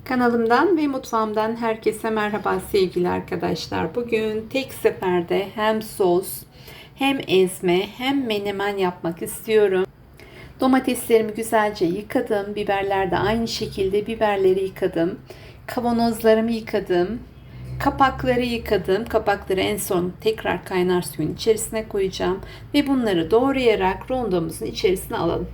Kanalımdan ve mutfağımdan herkese merhaba sevgili arkadaşlar. Bugün tek seferde hem sos, hem ezme, hem menemen yapmak istiyorum. Domateslerimi güzelce yıkadım. Biberler de aynı şekilde biberleri yıkadım. Kavanozlarımı yıkadım. Kapakları yıkadım. Kapakları en son tekrar kaynar suyun içerisine koyacağım. Ve bunları doğrayarak rondomuzun içerisine alalım.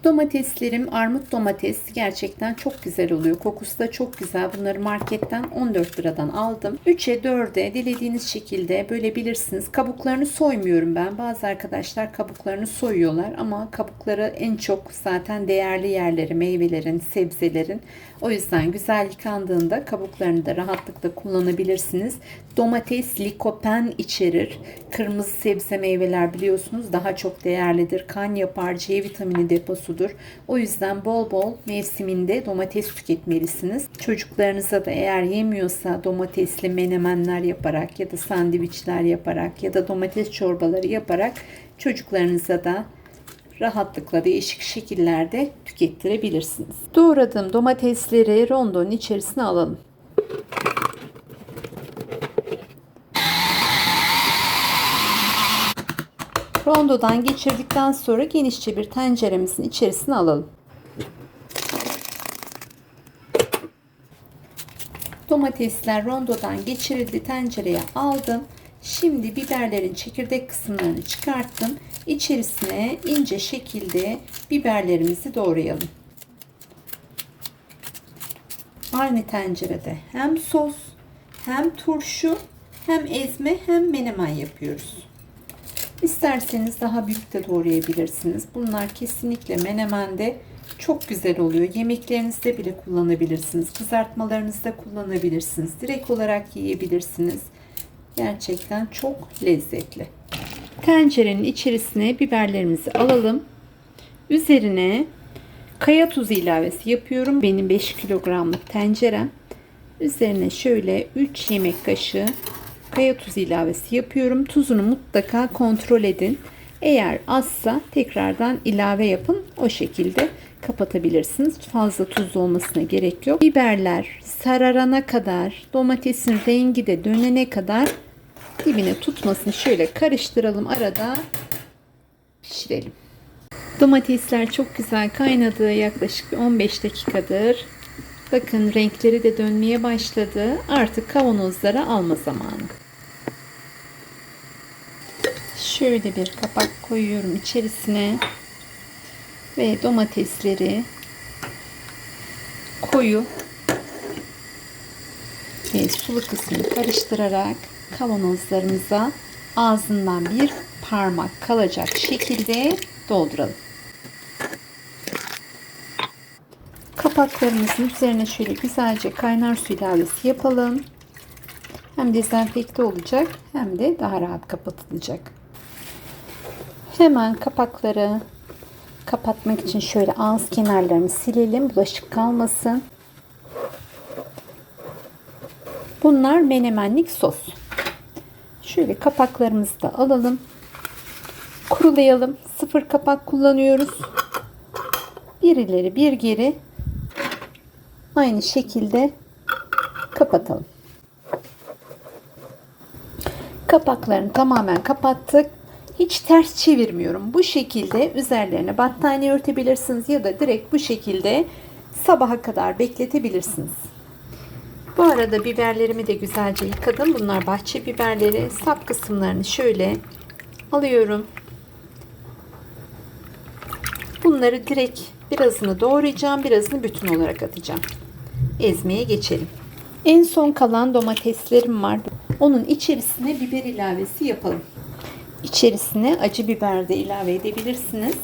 Domateslerim armut domates gerçekten çok güzel oluyor. Kokusu da çok güzel. Bunları marketten 14 liradan aldım. 3'e 4'e dilediğiniz şekilde bölebilirsiniz. Kabuklarını soymuyorum ben. Bazı arkadaşlar kabuklarını soyuyorlar ama kabukları en çok zaten değerli yerleri, meyvelerin, sebzelerin. O yüzden güzel yıkandığında kabuklarını da rahatlıkla kullanabilirsiniz. Domates likopen içerir. Kırmızı sebze meyveler biliyorsunuz daha çok değerlidir. Kan yapar, C vitamini deposudur. O yüzden bol bol mevsiminde domates tüketmelisiniz. Çocuklarınıza da eğer yemiyorsa domatesli menemenler yaparak ya da sandviçler yaparak ya da domates çorbaları yaparak çocuklarınıza da rahatlıkla değişik şekillerde tükettirebilirsiniz. Doğradığım domatesleri rondonun içerisine alalım. Rondodan geçirdikten sonra genişçe bir tenceremizin içerisine alalım. Domatesler rondodan geçirildi, tencereye aldım. Şimdi biberlerin çekirdek kısımlarını çıkarttım. İçerisine ince şekilde biberlerimizi doğrayalım. Aynı tencerede hem sos, hem turşu, hem ezme, hem menemen yapıyoruz. İsterseniz daha büyük de doğrayabilirsiniz. Bunlar kesinlikle menemende çok güzel oluyor. Yemeklerinizde bile kullanabilirsiniz. Kızartmalarınızda kullanabilirsiniz. Direkt olarak yiyebilirsiniz. Gerçekten çok lezzetli. Tencerenin içerisine biberlerimizi alalım. Üzerine kaya tuzu ilavesi yapıyorum. Benim 5 kilogramlık tencerem. Üzerine şöyle 3 yemek kaşığı kaya tuzu ilavesi yapıyorum. Tuzunu mutlaka kontrol edin. Eğer azsa tekrardan ilave yapın. O şekilde kapatabilirsiniz. Fazla tuzlu olmasına gerek yok. Biberler sararana kadar, domatesin rengi de dönene kadar dibine tutmasını şöyle karıştıralım. Arada pişirelim. Domatesler çok güzel kaynadı. Yaklaşık 15 dakikadır. Bakın renkleri de dönmeye başladı. Artık kavanozlara alma zamanı. Şöyle bir kapak koyuyorum içerisine. Ve domatesleri koyu ve sulu kısmını karıştırarak kavanozlarımıza ağzından bir parmak kalacak şekilde dolduralım. Kapaklarımızın üzerine şöyle güzelce kaynar su ilavesi yapalım. Hem dezenfekte olacak hem de daha rahat kapatılacak. Hemen kapakları kapatmak için şöyle ağız kenarlarını silelim. Bulaşık kalmasın. Bunlar menemenlik sos. Şöyle kapaklarımızı da alalım. Kurulayalım. Sıfır kapak kullanıyoruz. Bir ileri bir geri aynı şekilde kapatalım. Kapaklarını tamamen kapattık. Hiç ters çevirmiyorum. Bu şekilde üzerlerine battaniye örtebilirsiniz ya da direkt bu şekilde sabaha kadar bekletebilirsiniz. Bu arada biberlerimi de güzelce yıkadım. Bunlar bahçe biberleri. Sap kısımlarını şöyle alıyorum. Bunları direkt birazını doğrayacağım, birazını bütün olarak atacağım. Ezmeye geçelim. En son kalan domateslerim var. Onun içerisine biber ilavesi yapalım. İçerisine acı biber de ilave edebilirsiniz.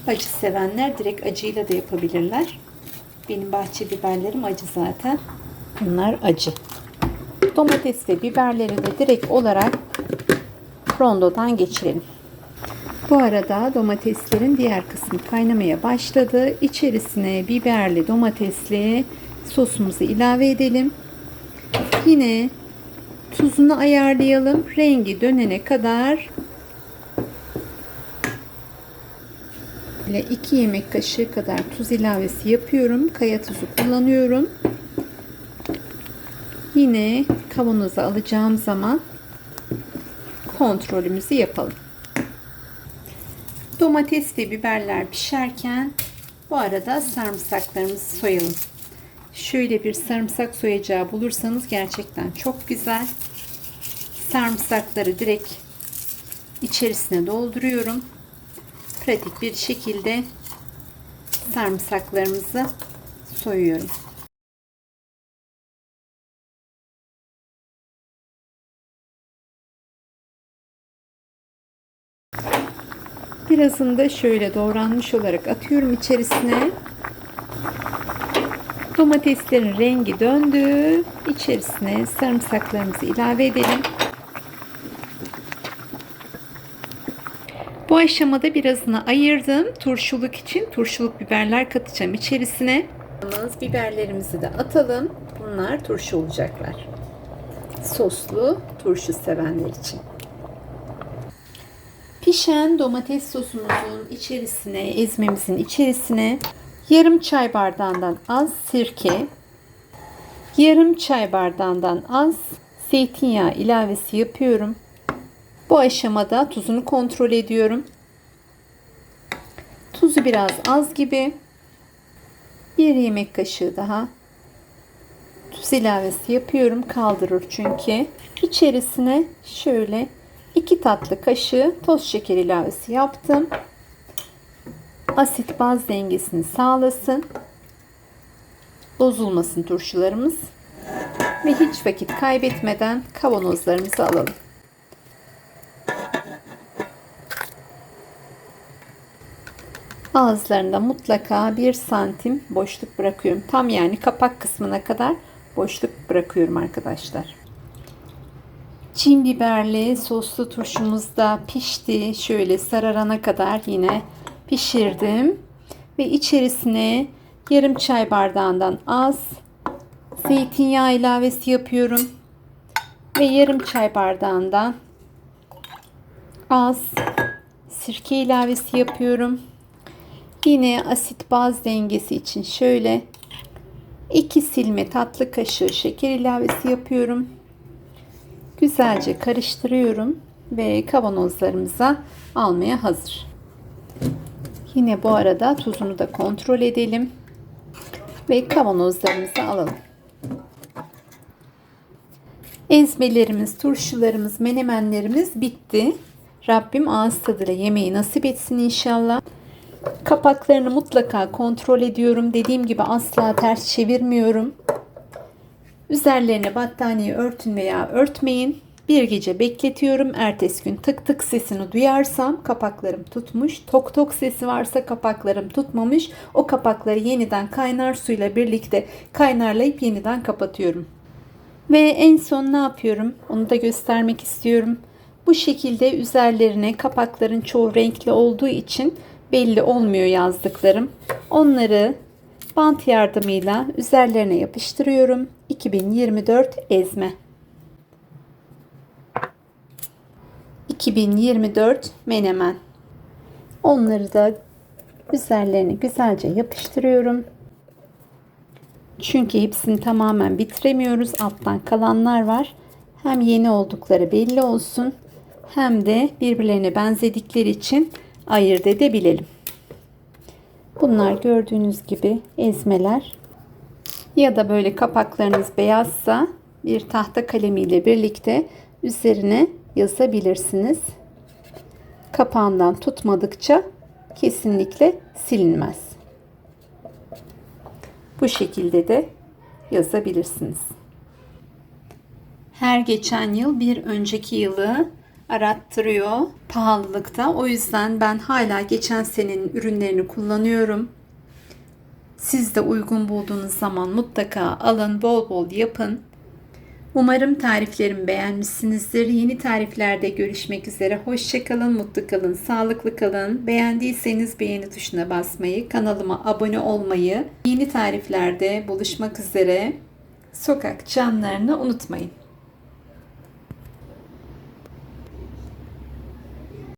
Acı sevenler direkt acıyla da yapabilirler. Benim bahçe biberlerim acı zaten. Bunlar acı. Domates ve biberleri de direkt olarak rondodan geçirelim. Bu arada domateslerin diğer kısmı kaynamaya başladı. İçerisine biberli domatesli sosumuzu ilave edelim. Yine tuzunu ayarlayalım. Rengi dönene kadar şekilde 2 yemek kaşığı kadar tuz ilavesi yapıyorum. Kaya tuzu kullanıyorum. Yine kavanoza alacağım zaman kontrolümüzü yapalım. Domates ve biberler pişerken bu arada sarımsaklarımızı soyalım. Şöyle bir sarımsak soyacağı bulursanız gerçekten çok güzel. Sarımsakları direkt içerisine dolduruyorum. Pratik bir şekilde sarımsaklarımızı soyuyorum. Birazını da şöyle doğranmış olarak atıyorum içerisine. Domateslerin rengi döndü. İçerisine sarımsaklarımızı ilave edelim. Bu aşamada birazını ayırdım. Turşuluk için turşuluk biberler katacağım içerisine. Biberlerimizi de atalım. Bunlar turşu olacaklar. Soslu turşu sevenler için. Pişen domates sosumuzun içerisine, ezmemizin içerisine yarım çay bardağından az sirke, yarım çay bardağından az zeytinyağı ilavesi yapıyorum. Bu aşamada tuzunu kontrol ediyorum. Tuzu biraz az gibi. 1 yemek kaşığı daha tuz ilavesi yapıyorum. Kaldırır çünkü. İçerisine şöyle 2 tatlı kaşığı toz şeker ilavesi yaptım. Asit baz dengesini sağlasın. Bozulmasın turşularımız. Ve hiç vakit kaybetmeden kavanozlarımızı alalım. Ağızlarında mutlaka 1 santim boşluk bırakıyorum. Tam yani kapak kısmına kadar boşluk bırakıyorum arkadaşlar. Çin biberli soslu turşumuz da pişti. Şöyle sararana kadar yine pişirdim. Ve içerisine yarım çay bardağından az zeytinyağı ilavesi yapıyorum. Ve yarım çay bardağından az sirke ilavesi yapıyorum. Yine asit baz dengesi için şöyle 2 silme tatlı kaşığı şeker ilavesi yapıyorum. Güzelce karıştırıyorum ve kavanozlarımıza almaya hazır. Yine bu arada tuzunu da kontrol edelim ve kavanozlarımızı alalım. Ezmelerimiz, turşularımız, menemenlerimiz bitti. Rabbim ağız tadıyla yemeği nasip etsin inşallah. Kapaklarını mutlaka kontrol ediyorum. Dediğim gibi asla ters çevirmiyorum. Üzerlerine battaniye örtün veya örtmeyin. Bir gece bekletiyorum. Ertesi gün tık tık sesini duyarsam kapaklarım tutmuş. Tok tok sesi varsa kapaklarım tutmamış. O kapakları yeniden kaynar suyla birlikte kaynarlayıp yeniden kapatıyorum. Ve en son ne yapıyorum? Onu da göstermek istiyorum. Bu şekilde üzerlerine kapakların çoğu renkli olduğu için belli olmuyor yazdıklarım. Onları bant yardımıyla üzerlerine yapıştırıyorum. 2024 ezme. 2024 menemen. Onları da üzerlerine güzelce yapıştırıyorum. Çünkü hepsini tamamen bitiremiyoruz. Alttan kalanlar var. Hem yeni oldukları belli olsun, hem de birbirlerine benzedikleri için ayırt edebilelim. Bunlar gördüğünüz gibi ezmeler. Ya da böyle kapaklarınız beyazsa bir tahta kalemiyle birlikte üzerine yazabilirsiniz. Kapağından tutmadıkça kesinlikle silinmez. Bu şekilde de yazabilirsiniz. Her geçen yıl bir önceki yılı arattırıyor pahalılıkta. O yüzden ben hala geçen senenin ürünlerini kullanıyorum. Siz de uygun bulduğunuz zaman mutlaka alın, bol bol yapın. Umarım tariflerimi beğenmişsinizdir. Yeni tariflerde görüşmek üzere. Hoşça kalın, mutlu kalın, sağlıklı kalın. Beğendiyseniz beğeni tuşuna basmayı, kanalıma abone olmayı, yeni tariflerde buluşmak üzere. Sokak çanlarını unutmayın.